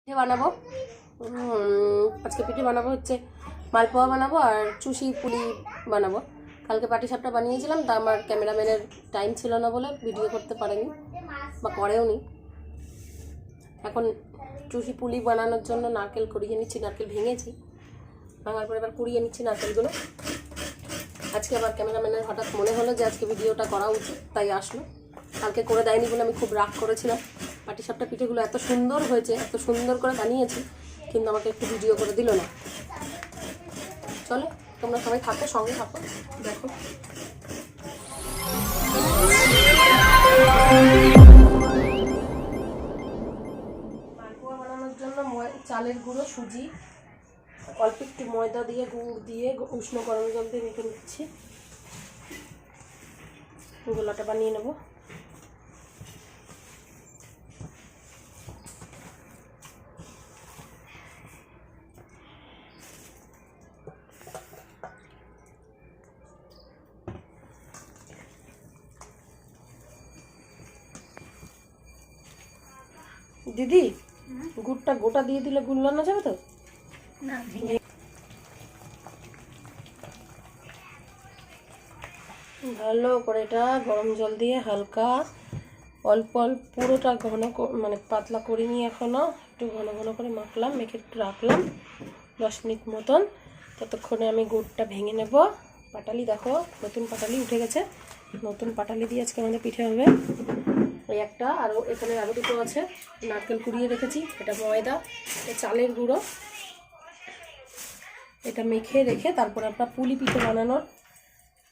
পিঠে বানাবো। আজকে পিঠে বানাবো হচ্ছে মালপোয়া বানাবো আর চুষি পুলি বানাবো। কালকে পাটিসাপটা বানিয়েছিলাম, তা আমার ক্যামেরাম্যানের টাইম ছিল না বলে ভিডিও করতে পারেনি বা করেও নি। এখন চুষি পুলি বানানোর জন্য নারকেল কুড়িয়ে নিচ্ছি, নারকেল ভেঙেছি, ভাঙার পর এবার কুড়িয়ে নিচ্ছি নারকেলগুলো। আজকে আমার ক্যামেরাম্যানের হঠাৎ মনে হলো যে আজকে ভিডিওটা করা উচিত, তাই আসলো। কালকে করে দেয়নি বলে আমি খুব রাগ করেছিলাম। পাটিসাপটা পিঠেগুলো এত সুন্দর হয়েছে, এত সুন্দর করে বানিয়েছি, কিন্তু আমাকে একটু ভিডিও করে দিল না। চলো তোমরা সবাই থাকো, সঙ্গে থাকো, দেখো। মালপোয়া বানানোর জন্য চালের গুঁড়ো, সুজি, অল্প একটু ময়দা দিয়ে গুড় দিয়ে উষ্ণ গরম জল দিয়ে মেখে নিচ্ছি। গোলাটা বানিয়ে নেব। দিদি, গুড়টা গোটা দিয়ে দিলে গুলানো যাবে তো? না, ভালো করে এটা গরম জল দিয়ে হালকা অল্প অল্প পুরোটা ঘন মানে পাতলা করে নিয়ে এখনো একটু ঘন ঘন করে মাখলাম, মেখে একটু রাখলাম 10 মিনিট মতন। ততক্ষণে আমি গুড়টা ভেঙে নেব। পাটালি দেখো, নতুন পাটালি উঠে গেছে। নতুন পাটালি দিয়ে আজকে আমাদের পিঠে হবে। ওই একটা, আরও এখানে আরও দুটো আছে। নারকেল কুড়িয়ে রেখেছি, এটা ময়দা, এটা চালের গুঁড়ো। এটা মেখে রেখে তারপরে আমরা পুলি পিঠে বানানোর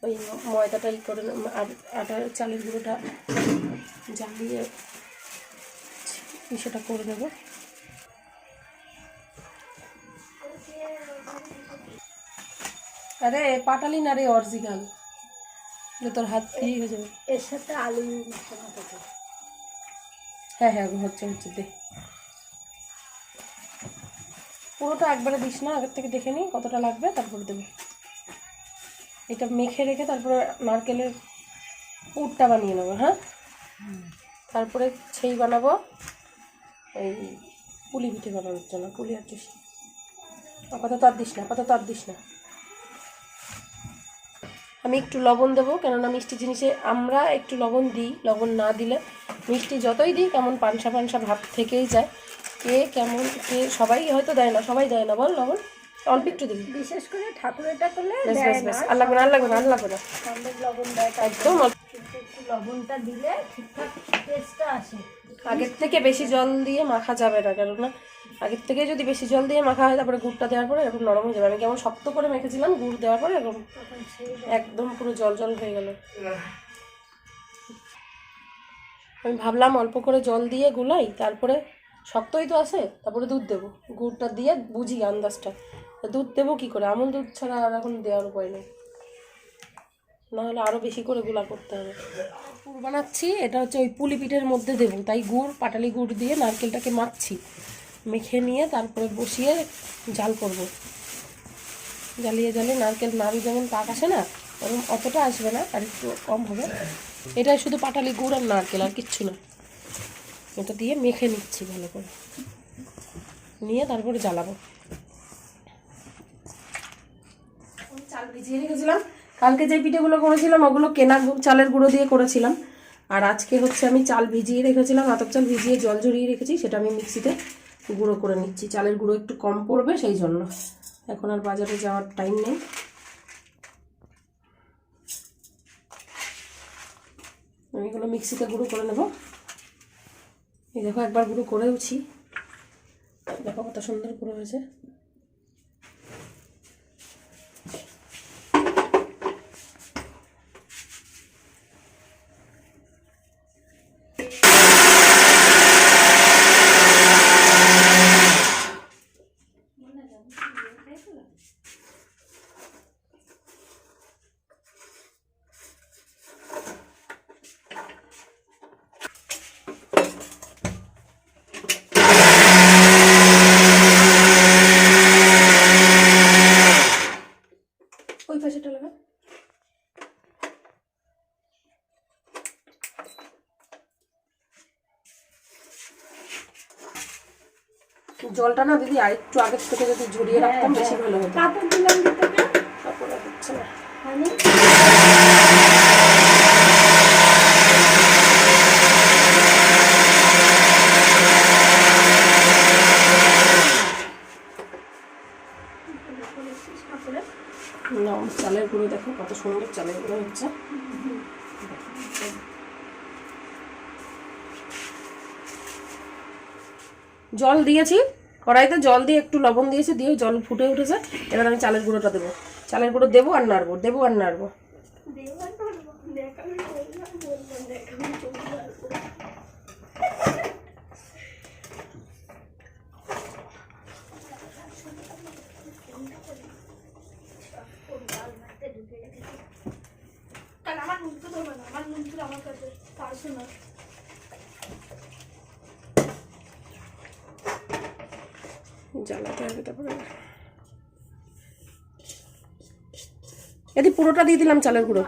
ওই ময়দাটা করে আর আটা চালের গুঁড়োটা জ্বালিয়ে সেটা করে দেবো। আরে পাটালি না রে, অরিজিনাল, তোর হাত দিয়ে হয়ে যাবে। এর সাথে আলু মিশানো। হ্যাঁ হ্যাঁ, হচ্ছে হচ্ছে, দে পুরোটা একবারে দিস না, আগের থেকে দেখে নিই কতটা লাগবে, তারপরে দেবো। এটা মেখে রেখে তারপরে নারকেলের পুরটা বানিয়ে নেবো। হ্যাঁ, তারপরে সেই বানাবো এই পুলি পিঠে বানানোর জন্য। পুলি আর চুষি আপাতত আর দিস না, আপাতত আর দিস না। আমি একটু লবণ দেবো, কেননা মিষ্টি জিনিসে আমরা একটু লবণ দিই। লবণ না দিলে মিষ্টি যতই দিই কেমন পানসা পানসা ভাব থেকেই যায়। কে কেমন, কে সবাই হয়তো দেয় না, সবাই দেয় না, বল লবণ অল্প একটু দিবি, বিশেষ করে ঠাকুরেরটা করলে আর লাগবে না, আর লাগবে না, আর লাগবে না, লবণ দেয় একদম অল্প। একটু লবণটা দিলে ঠিকঠাক টেস্টটা আসে। আগের থেকে বেশি জল দিয়ে মাখা যাবে না, কেননা আগের থেকে যদি বেশি জল দিয়ে মাখা হয় তারপরে গুড়টা দেওয়ার পরে এরকম নরম হয়ে যাবে। আমি কেমন শক্ত করে মেখেছিলাম, গুড় দেওয়ার পরে এরকম একদম পুরো জল জল হয়ে গেল। আমি ভাবলাম অল্প করে জল দিয়ে গুলাই, তারপরে শক্তই তো আছে, তারপরে দুধ দেবো। গুড়টা দিয়ে বুঝি আন্দাজটা, দুধ দেবো কী করে, আমল দুধ ছাড়া আর এখন দেওয়ার উপায় নেই, নাহলে আরও বেশি করে গুলা করতে হবে। পুর বানাচ্ছি, এটা হচ্ছে ওই পুলি পিঠের মধ্যে দেবো, তাই গুড়, পাটালি গুড় দিয়ে নারকেলটাকে মাখছি। মেখে নিয়ে তারপরে বসিয়ে জাল করব। জ্বালিয়ে জ্বালিয়ে নারকেল নাড়ু যেমন পাক আসে না, ওরকম অতটা আসবে না, আর একটু কম হবে। এটা শুধু পাটালি গুড় আর নারকেল, আর কিচ্ছু না। এটা দিয়ে মেখে নিচ্ছি ভালো করে, নিয়ে তারপরে জ্বালাবো। চাল ভিজিয়ে রেখেছিলাম, কালকে যে পিঠেগুলো করেছিলাম ওগুলো কেনা চালের গুঁড়ো দিয়ে করেছিলাম। আর আজকে হচ্ছে আমি চাল ভিজিয়ে রেখেছিলাম, আতপ চাল ভিজিয়ে জল ঝরিয়ে রেখেছি, সেটা আমি মিক্সিতে গুঁড়ো করে নিচ্ছি। চালের গুঁড়ো একটু কম পড়বে সেই জন্য। এখন আর বাজারে যাওয়ার টাইম নেই। আমি এগুলো মিক্সিতে গুঁড়ো করে নেব। এই দেখো, একবার গুঁড়ো করেওছি, দেখো কত সুন্দর গুঁড়ো হয়েছে। জলটা না দিদি আরেকটু আগের থেকে যদি ঝরিয়ে রাখতাম বেশি ভালো হতো। কাপড় দিলাম দিতে কাপড় আর দিচ্ছে না। না চালের গুঁড়ো দেখো কত সুন্দর চালের গুঁড়ো হচ্ছে। জল দিয়েছি কড়াইতে, জল দিয়ে একটু লবণ দিয়েছি, দিয়ে জল ফুটে উঠেছে। এবার আমি চালের গুঁড়োটা দেবো, চালের গুঁড়ো দেবো আর নাড়বো, দেবো আর নাড়বো। জ্বালাতে হবে তারপরে। এদি পুরোটা দিয়ে দিলাম চালের গুঁড়ো।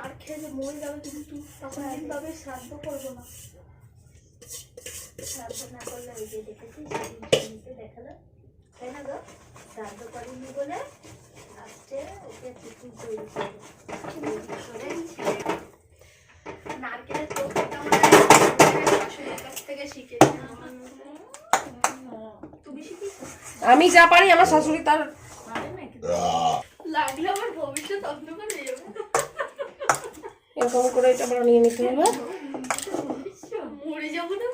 আমি যা পারি আমার শাশুড়ি তার লাগলে আমার ভবিষ্যৎ অন্ধকার হয়ে যাবে। এরকম করে এটা বানিয়ে নিতে হবে। মরে যাবো না।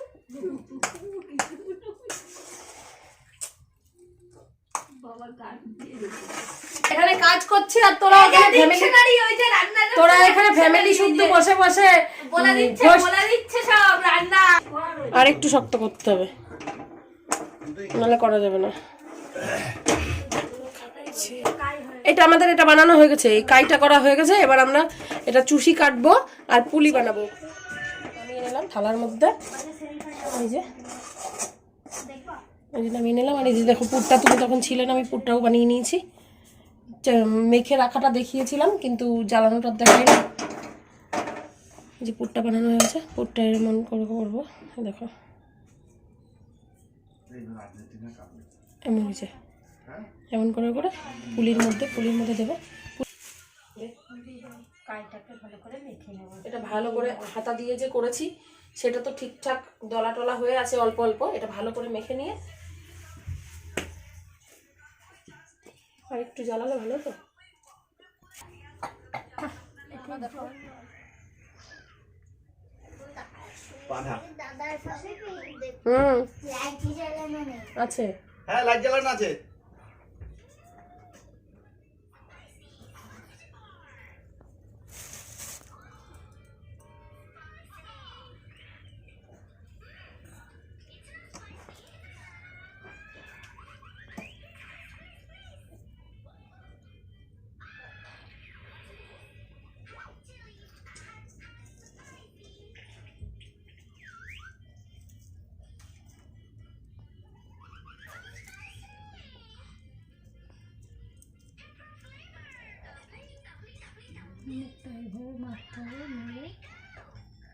এখানে কাজ করছি আর তোরা এখানে ফ্যামিলি শুদ্ধ বসে বসে বলে দিচ্ছে সব রান্না। আর একটু শক্ত করতে হবে, নাহলে করা যাবে না। এটা আমাদের এটা বানানো হয়ে গেছে, এই কাইটা করা হয়ে গেছে। এবার আমরা এটা চুষি কাটবো আর পুলি বানাবো। নামিয়ে নিলাম থালার মধ্যে, এই যে নামিয়ে নিলাম। আর এই যে দেখো পুরটা তুমি তখন ছিলেন, আমি পুরটাও বানিয়ে নিয়েছি। মেখে রাখাটা দেখিয়েছিলাম কিন্তু জ্বালানোটা দেখাইনি। এই যে পুরটা বানানো হয়ে গেছে, পুরটা এমন করে করবো, দেখো এমন হয়েছে। এমন করে করে পুলির মধ্যে দেবো। এটা ভালো করে হাতা দিয়ে যে করেছি সেটা তো ঠিকঠাক দলা টলা হয়ে আছে অল্প অল্প। এটা ভালো করে মেখে নিয়ে আর একটু জ্বালালে ভালো তো। আছে, হ্যাঁ লাইট জ্বালানো আছে।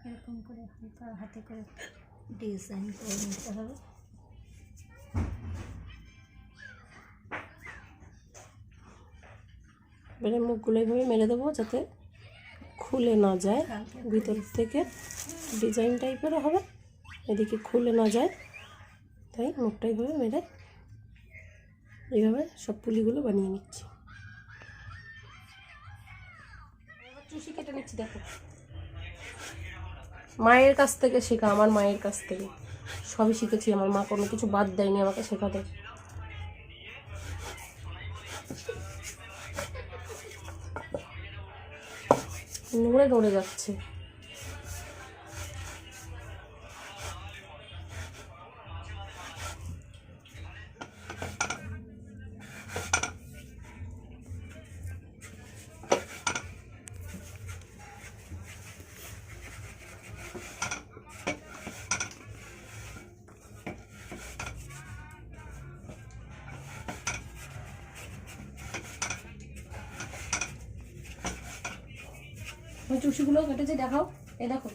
এরকম করে হালকা হাতে করে ডিজাইন করে নিতে হবে। এবারে মুখগুলো এইভাবে মেরে দেবো যাতে খুলে না যায়, ভিতর থেকে ডিজাইন টাইপেরও হবে, এদিকে খুলে না যায়। তাই মুখটা এইভাবে মেরে এইভাবে সব পুলিগুলো বানিয়ে নিচ্ছি। চুষি কেটে নিচ্ছি, দেখো মায়ের কাছ থেকে শেখা, আমার মায়ের কাছ থেকে সবই শিখেছি। আমার মা কোনো কিছু বাদ দেয়নি আমাকে শেখাতে। নড়ে নড়ে যাচ্ছে। ওই চুষিগুলো কেটেছে, দেখাও, এই দেখো।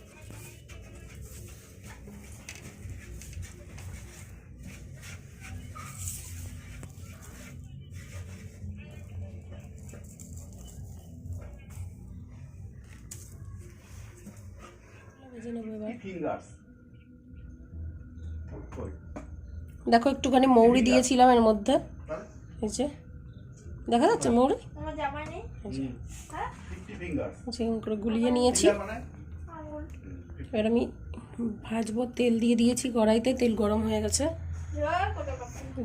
ভেজে নেবো এবার। ফিঙ্গার্স দেখো একটুখানি মৌরি দিয়েছিলাম এর মধ্যে, এই যে দেখা যাচ্ছে মৌরি, সেরকম করে গুলিয়ে নিয়েছি। এবার আমি ভাজবো, তেল দিয়ে দিয়েছি কড়াইতে, তেল গরম হয়ে গেছে।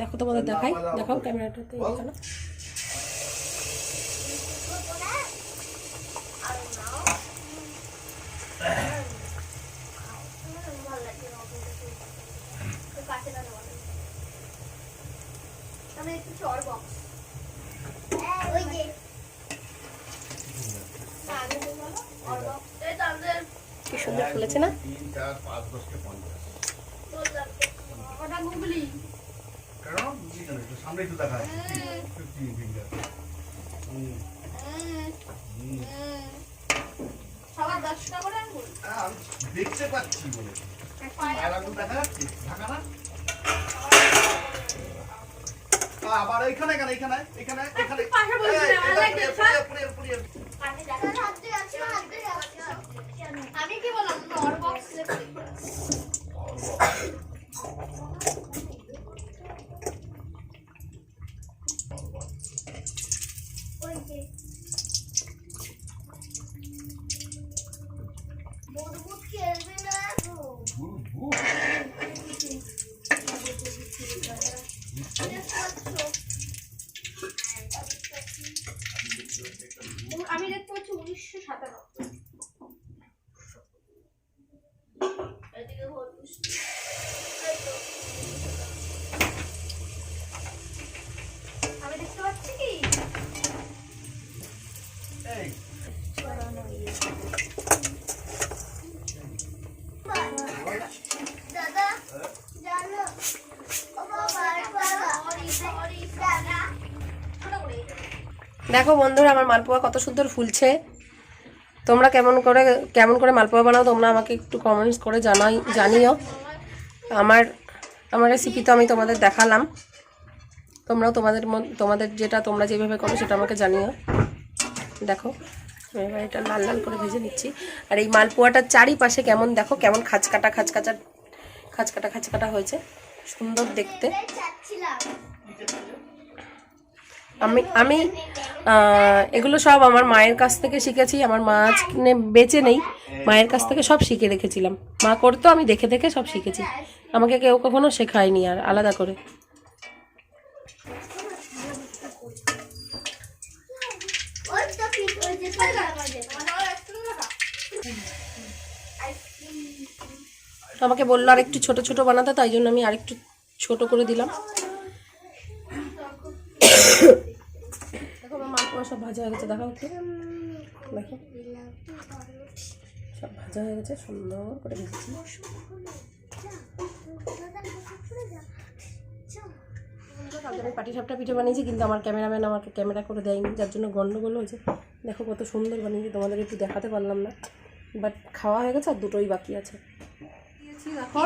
দেখো তোমাদের দেখাই, দেখাও ক্যামেরাটাতে এখানে। কি সুন্দর ফুলেছে না? 3 4 5 10 কে 50 ওটা গুগলি কারণ বুঝি না একটু সামনে একটু দেখায় 15 ফিঙ্গার সবার 10টা করে আঙ্গুল আমি দেখতে পাচ্ছি বলে পায়ের আঙুল দেখা যাচ্ছে ঢাকা না আবার এখানে এখানে এখানে এখানে এখানে পাশে বলছি না আমার লাগে পুরে আমি দেখা হাতে আছে আমি কি বললাম নর বক্স ওই যে বুদবুদ খেলবে না গো আমি দেখতে পাচ্ছি 1997 এদিকে হলুদ আমি দেখতে পাচ্ছি কি এই দাদা জানো ও বাবা সরি দাদা ছোট করে দেখো বন্ধুরা আমার মালপোয়া কত সুন্দর ফুলছে। তোমরা কেমন করে মালপোয়া বানাও তোমরা আমাকে একটু কমেন্টস করে জানিও। আমার রেসিপি তো আমি তোমাদের দেখালাম, তোমরাও তোমাদের যেটা তোমরা যেভাবে করো সেটা আমাকে জানিও। দেখো এবার এটা লাল লাল করে ভেজে নিচ্ছি। আর এই মালপোয়াটার চারিপাশে কেমন দেখো কেমন খাঁচকাটা হয়েছে, সুন্দর দেখতে। আমি এগুলো সব আমার মায়ের কাছ থেকে শিখেছি। আমার মা আজকে বেঁচে নেই, মায়ের কাছ থেকে সব শিখে রেখেছিলাম। মা করতো, আমি দেখে দেখে সব শিখেছি। আমাকে কেউ কখনো শেখায়নি আর আলাদা করে। আমাকে বললো আর একটু ছোট ছোট বানাতে, তাই জন্য আমি আরেকটু ছোট করে দিলাম। দেখো আমার মালপোয়া সব ভাজা হয়ে গেছে, দেখাও একটু, দেখো সব ভাজা হয়ে গেছে, সুন্দর করে ভেজেছি। আমি পাটিসাপটা পিঠে বানিয়েছি, কিন্তু আমার ক্যামেরাম্যান আমাকে ক্যামেরা করে দেয়নি, যার জন্য গন্ডগোল হয়েছে। দেখো কত সুন্দর বানিয়েছি, তোমাদের একটু দেখাতে পারলাম না, বাট খাওয়া হয়ে গেছে আর দুটোই বাকি আছে। দেখো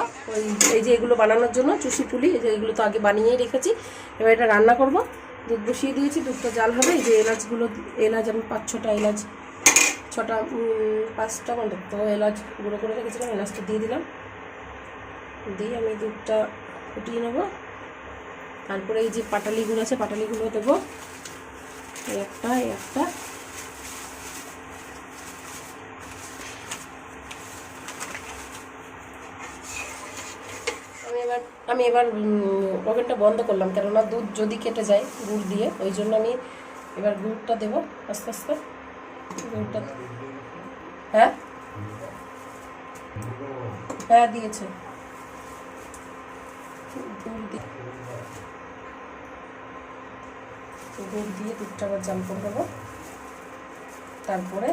এই যে এগুলো বানানোর জন্য চুষি পুলি, এই যে এগুলো তো আগে বানিয়েই রেখেছি। এবার এটা রান্না করব। দুধ বসিয়ে দিয়েছি, দুধটা জাল হবে। এই যে এলাচ আমি 5-6টা এলাচ, 5টা মতো তো এলাচ গুঁড়ো করে রেখেছিলাম, এলাচটা দিয়ে দিলাম। দিয়ে আমি দুধটা ফুটিয়ে নেব। তারপরে এই যে পাটালিগুলো আছে, পাটালিগুলো দেবো, একটা আমি এবার ওভেনটা বন্ধ করলাম, কেননা দুধ যদি কেটে যায় গুড় দিয়ে, ওই জন্য আমি এবার গুড়টা দেবো আস্তে আস্তে। গুড়টা হ্যাঁ দিয়েছে। গুড় দিয়ে দুধটা আবার জাল করে দেবো। তারপরে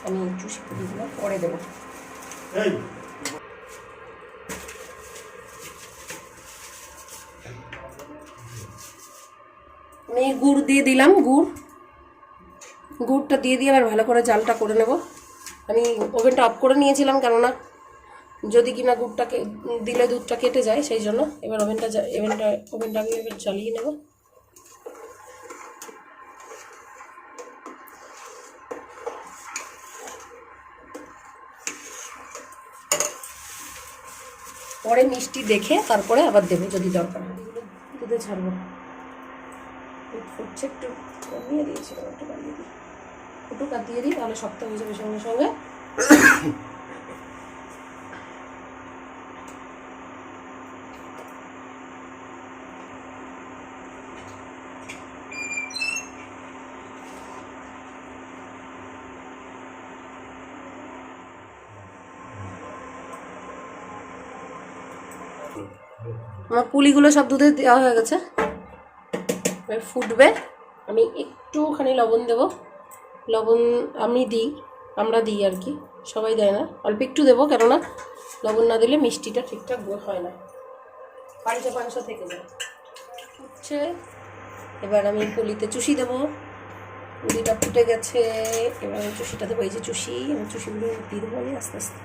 আমি চুষি পুলিগুলো পরে দেবো। আমি গুড় দিয়ে দিলাম, গুড়টা দিয়ে আবার ভালো করে জালটা করে নেব। আমি ওভেনটা অফ করে নিয়েছিলাম, কেননা যদি কিনা গুড়টাকে দিলে দুধটা কেটে যায়, সেই জন্য। এবার ওভেনটা আমি এবার জ্বালিয়ে নেব। পরে মিষ্টি দেখে তারপরে আবার দেবো যদি দরকার হয়। দুধে ছাড়বো, দুধ ফুটছে, একটু কমিয়ে দিয়েছিলাম, একটু বাড়িয়ে দিই, একটু কাটিয়ে দিই, তাহলে শক্ত হয়ে যাবে সঙ্গে সঙ্গে। আমার পুলিগুলো সব দুধে দেওয়া হয়ে গেছে, এবার ফুটবে। আমি একটুখানি লবণ দেবো, লবণ আমরা দিই আর কি, সবাই দেয় না, অল্প একটু দেবো, কেননা লবণ না দিলে মিষ্টিটা ঠিকঠাক হয় না, পাঞ্চা পাঞ্চা থেকে যায়। ফুটছে, এবার আমি পুলিতে চুষি দেবো, পুলিটা ফুটে গেছে, এবার আমি চুষিটা দেবো, এই যে চুষি, আমি চুষিগুলো দিয়ে দেবো আমি আস্তে আস্তে।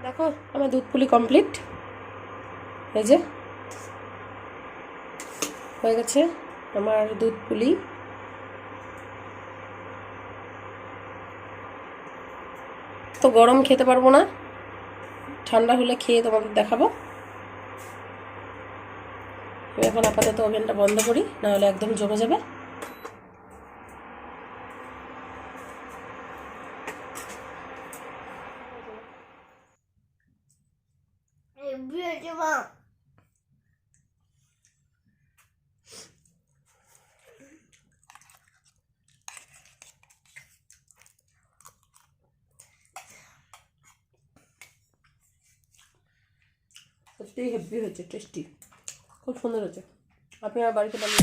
দেখো আমার দুধ পুলি কমপ্লিট, এই যে হয়ে গেছে আমার দুধ পুলি। তো গরম খেতে পারবো না, ঠান্ডা হলে খেয়ে তোমাদের দেখাবো। আমি এখন আপাতত ওভেনটা বন্ধ করি, নাহলে একদম জমে যাবে। সত্যিই হেভি হয়েছে, টেস্টি, খুব সুন্দর হয়েছে। আপনি আমার বাড়িতে বানিয়ে